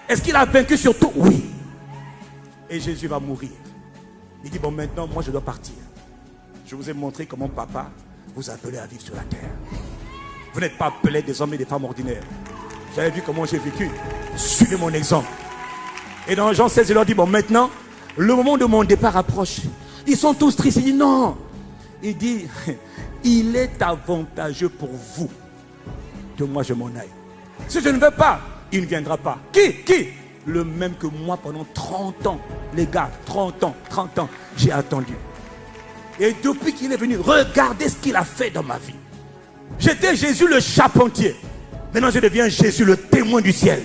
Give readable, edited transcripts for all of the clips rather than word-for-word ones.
Est-ce qu'il a vaincu sur tout? Oui. Et Jésus va mourir. Il dit, bon, maintenant, moi, je dois partir. Je vous ai montré comment papa vous a appelé à vivre sur la terre. Vous n'êtes pas appelés des hommes et des femmes ordinaires. Vous avez vu comment j'ai vécu. Suivez mon exemple. Et dans Jean 16, il leur dit, bon, maintenant, le moment de mon départ approche. Ils sont tous tristes. Il dit, non. Il dit, il est avantageux pour vous que moi je m'en aille. Si je ne veux pas, il ne viendra pas. Qui? Le même que moi pendant 30 ans. Les gars, 30 ans, j'ai attendu. Et depuis qu'il est venu, regardez ce qu'il a fait dans ma vie. J'étais Jésus le charpentier. Maintenant je deviens Jésus le témoin du ciel.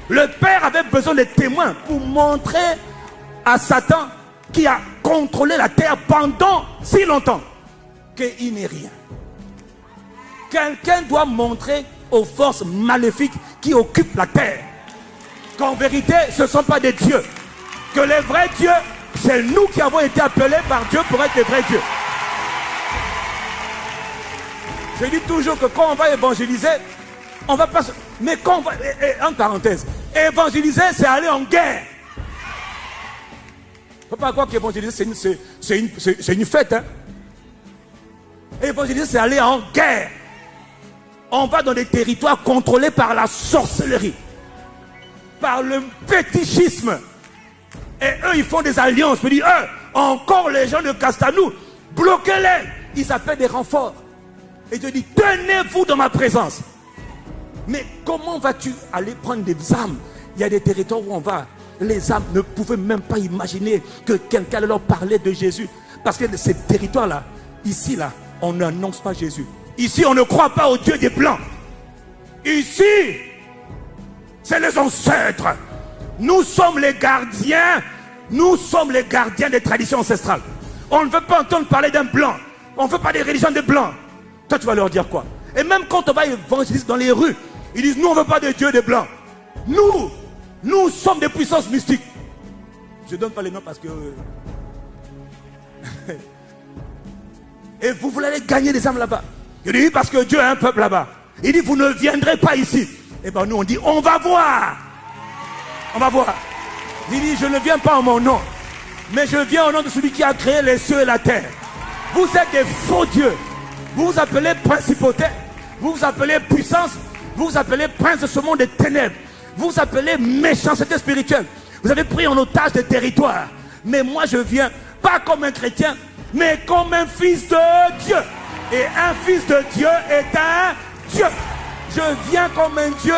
Le Père avait besoin de témoins pour montrer à Satan qui a contrôlé la terre pendant si longtemps qu'il n'est rien. Quelqu'un doit montrer aux forces maléfiques qui occupent la terre qu'en vérité ce ne sont pas des dieux, que les vrais dieux, c'est nous qui avons été appelés par Dieu pour être des vrais dieux. Je dis toujours que quand on va évangéliser, on va pas... Mais quand on va... En parenthèse, évangéliser, c'est aller en guerre. Il ne faut pas croire qu'évangéliser, c'est une fête. Hein? Évangéliser, c'est aller en guerre. On va dans des territoires contrôlés par la sorcellerie, par le fétichisme. Et eux, ils font des alliances. Je me dis, eux, encore les gens de Castanou, bloquez-les. Ils appellent des renforts. Et je dis, tenez-vous dans ma présence. Mais comment vas-tu aller prendre des âmes? Il y a des territoires où on va. Les âmes ne pouvaient même pas imaginer que quelqu'un leur parlait de Jésus. Parce que ces territoires-là, ici, là, on n'annonce pas Jésus. Ici, on ne croit pas au Dieu des Blancs. Ici, c'est les ancêtres. Nous sommes les gardiens. Nous sommes les gardiens des traditions ancestrales. On ne veut pas entendre parler d'un blanc. On ne veut pas des religions des blancs. Toi, tu vas leur dire quoi? Et même quand on va évangéliser dans les rues, ils disent, nous, on ne veut pas de Dieu des blancs. Nous sommes des puissances mystiques. Je ne donne pas les noms parce que... Et vous voulez aller gagner des âmes là-bas. Il dit, parce que Dieu a un peuple là-bas. Il dit, vous ne viendrez pas ici. Et bien nous, on dit, on va voir. On va voir. Il dit, je ne viens pas en mon nom, mais je viens au nom de celui qui a créé les cieux et la terre. Vous êtes des faux dieux. Vous vous appelez principauté. Vous vous appelez puissance. Vous vous appelez prince de ce monde des ténèbres. Vous vous appelez méchanceté spirituelle. Vous avez pris en otage des territoires. Mais moi, je viens pas comme un chrétien, mais comme un fils de Dieu. Et un fils de Dieu est un Dieu. Je viens comme un Dieu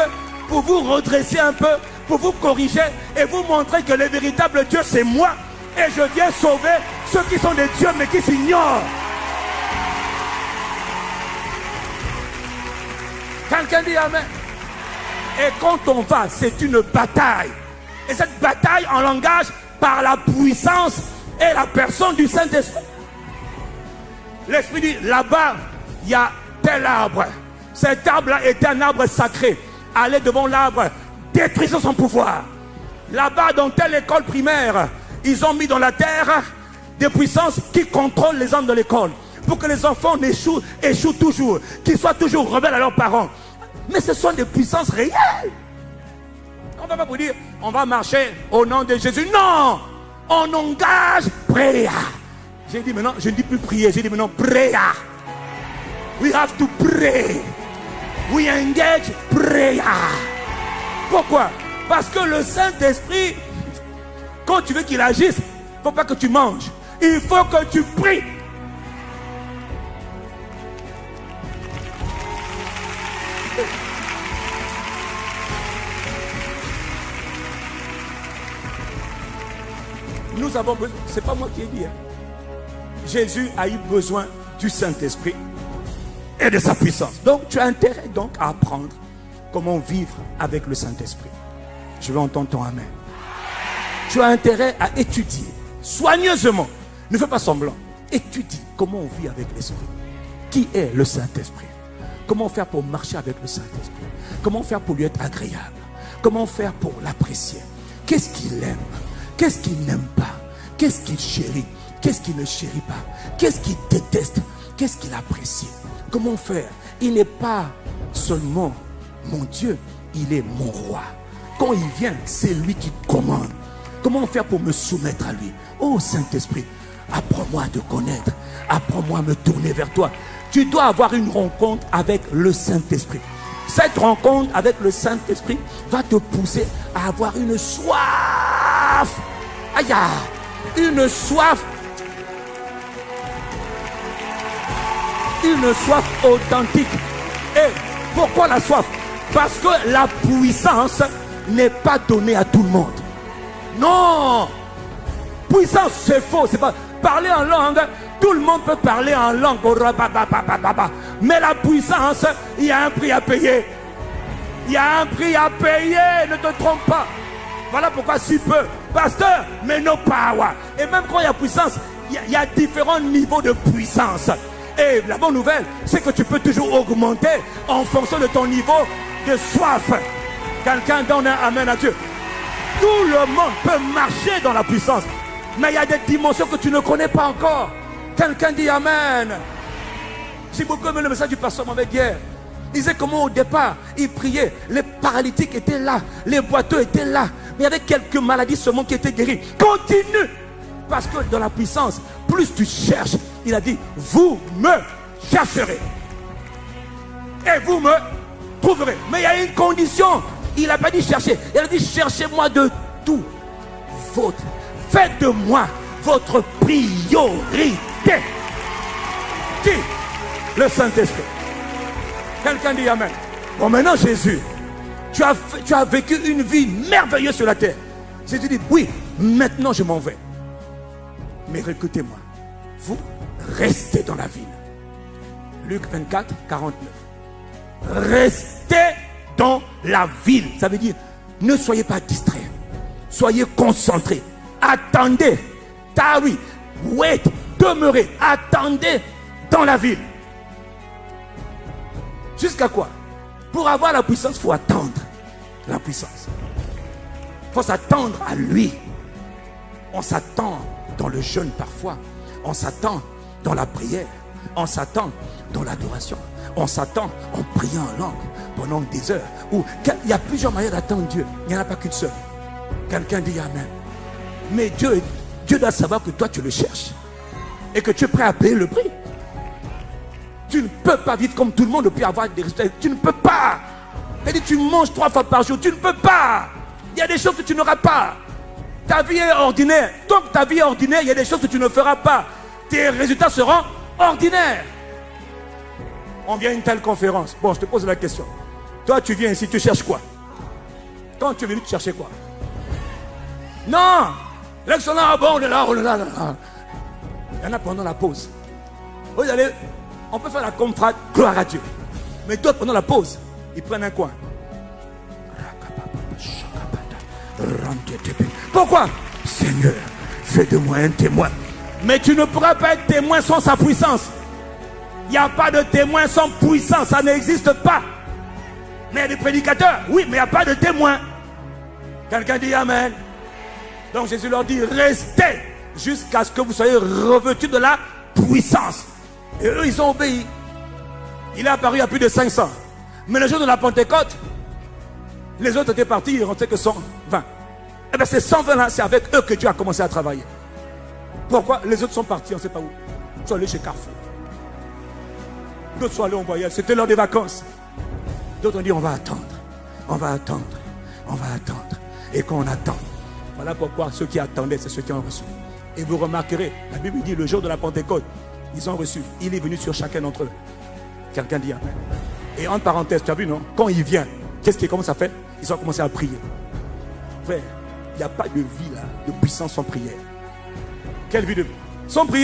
pour vous redresser un peu, pour vous corriger et vous montrer que le véritable Dieu, c'est moi. Et je viens sauver ceux qui sont des dieux mais qui s'ignorent. Quelqu'un dit amen. Et quand on va, c'est une bataille. Et cette bataille en langage par la puissance et la personne du Saint-Esprit. L'Esprit dit, là-bas, il y a tel arbre. Cet arbre-là est un arbre sacré. Allez devant l'arbre, détruisez son pouvoir. Là-bas, dans telle école primaire, ils ont mis dans la terre des puissances qui contrôlent les hommes de l'école. Pour que les enfants échouent toujours, qu'ils soient toujours rebelles à leurs parents. Mais ce sont des puissances réelles. On ne va pas vous dire, on va marcher au nom de Jésus. Non, on engage prayer. J'ai dit maintenant, je ne dis plus prier, j'ai dit maintenant prayer. We have to pray. We engage prayer. Pourquoi? Parce que le Saint-Esprit, quand tu veux qu'il agisse, il ne faut pas que tu manges. Il faut que tu pries. Nous avons besoin, c'est pas moi qui ai dit. Jésus a eu besoin du Saint-Esprit et de sa puissance. Donc tu as intérêt donc à apprendre comment vivre avec le Saint-Esprit. Je veux entendre ton amen. Tu as intérêt à étudier soigneusement. Ne fais pas semblant. Étudie comment on vit avec l'Esprit. Qui est le Saint-Esprit? Comment faire pour marcher avec le Saint-Esprit? Comment faire pour lui être agréable? Comment faire pour l'apprécier? Qu'est-ce qu'il aime? Qu'est-ce qu'il n'aime pas? Qu'est-ce qu'il chérit? Qu'est-ce qu'il ne chérit pas? Qu'est-ce qu'il déteste? Qu'est-ce qu'il apprécie? Comment faire? Il n'est pas seulement mon Dieu, il est mon roi. quand il vient, c'est lui qui commande. Comment faire pour me soumettre à lui? Oh Saint-Esprit, apprends-moi à te connaître. Apprends-moi à me tourner vers toi. Tu dois avoir une rencontre avec le Saint-Esprit. Cette rencontre avec le Saint-Esprit va te pousser à avoir une soif. Aïe, une soif. Une soif authentique. Et pourquoi la soif? Parce que la puissance n'est pas donnée à tout le monde. Non. Puissance, c'est faux. C'est pas parler en langue. Tout le monde peut parler en langue. Mais la puissance, il y a un prix à payer. Il y a un prix à payer. Ne te trompe pas. Voilà pourquoi si peu. Pasteur, mais no power. Et même quand il y a puissance, il y a différents niveaux de puissance. Et la bonne nouvelle, c'est que tu peux toujours augmenter en fonction de ton niveau de soif. Quelqu'un donne un amen à Dieu. Tout le monde peut marcher dans la puissance. Mais il y a des dimensions que tu ne connais pas encore. Quelqu'un dit amen. Si beaucoup aiment le message du pasteur Mohamed hier, il disait comment au départ, il priait. Les paralytiques étaient là. Les boiteux étaient là. Mais il y avait quelques maladies seulement qui étaient guéries. Continue. Parce que dans la puissance, plus tu cherches, il a dit, vous me chercherez. Et vous me trouverez. Mais il y a une condition. Il n'a pas dit chercher. Il a dit, cherchez-moi de tout votre. Faites de moi votre priorité. Qui? Le Saint-Esprit. Quelqu'un dit amen. Bon, maintenant Jésus, tu as vécu une vie merveilleuse sur la terre. Jésus dit, oui, maintenant je m'en vais. Mais écoutez-moi, vous restez dans la ville. Luc 24, 49. Restez dans la ville. Ça veut dire, ne soyez pas distraits. Soyez concentrés. Attendez. Tarry. Wait. Demeurez. Attendez dans la ville. Jusqu'à quoi? Pour avoir la puissance, il faut attendre la puissance. Il faut s'attendre à lui. On s'attend dans le jeûne parfois. On s'attend dans la prière. On s'attend dans l'adoration. On s'attend en priant en langue pendant des heures. Il y a plusieurs manières d'attendre Dieu. Il n'y en a pas qu'une seule. Quelqu'un dit amen. Mais Dieu doit savoir que toi tu le cherches. Et que tu es prêt à payer le prix. Tu ne peux pas vivre comme tout le monde et puis avoir des résultats. Tu ne peux pas. Et tu manges 3 fois par jour. Tu ne peux pas. Il y a des choses que tu n'auras pas. Ta vie est ordinaire. Tant que ta vie est ordinaire, il y a des choses que tu ne feras pas. Tes résultats seront ordinaires. On vient à une telle conférence. Bon, je te pose la question. Toi, tu viens ici, tu cherches quoi? Quand tu es venu, tu cherchais quoi? Non. L'excellent, bon, on est là, on est là, là. Il y en a pendant la pause. Vous allez, on peut faire la confrade, gloire à Dieu. Mais d'autres, pendant la pause, ils prennent un coin. Pourquoi? Seigneur, fais de moi un témoin. Mais tu ne pourras pas être témoin sans sa puissance. Il n'y a pas de témoin sans puissance, ça n'existe pas. Mais il y a des prédicateurs, oui, mais il n'y a pas de témoin. Quelqu'un dit amen. Donc Jésus leur dit, restez jusqu'à ce que vous soyez revêtus de la puissance. Et eux, ils ont obéi. Il est apparu à plus de 500. Mais le jour de la Pentecôte, les autres étaient partis, il ne restait que 120. Et bien ces 120 là, c'est avec eux que Dieu a commencé à travailler. Pourquoi? Les autres sont partis, on ne sait pas où. Ils sont allés chez Carrefour. D'autres sont allés en voyage, c'était l'heure des vacances. D'autres ont dit, on va attendre. On va attendre. On va attendre. Et quand on attend, voilà pourquoi ceux qui attendaient, c'est ceux qui ont reçu. Et vous remarquerez, la Bible dit, le jour de la Pentecôte, ils ont reçu. Il est venu sur chacun d'entre eux. Quelqu'un dit amen. Et entre parenthèses, tu as vu, non? Quand il vient, qu'est-ce qu'il commence à faire? Ils ont commencé à prier. Frère, il n'y a pas de vie là, de puissance sans prière. Quelle vie de... Sans prière.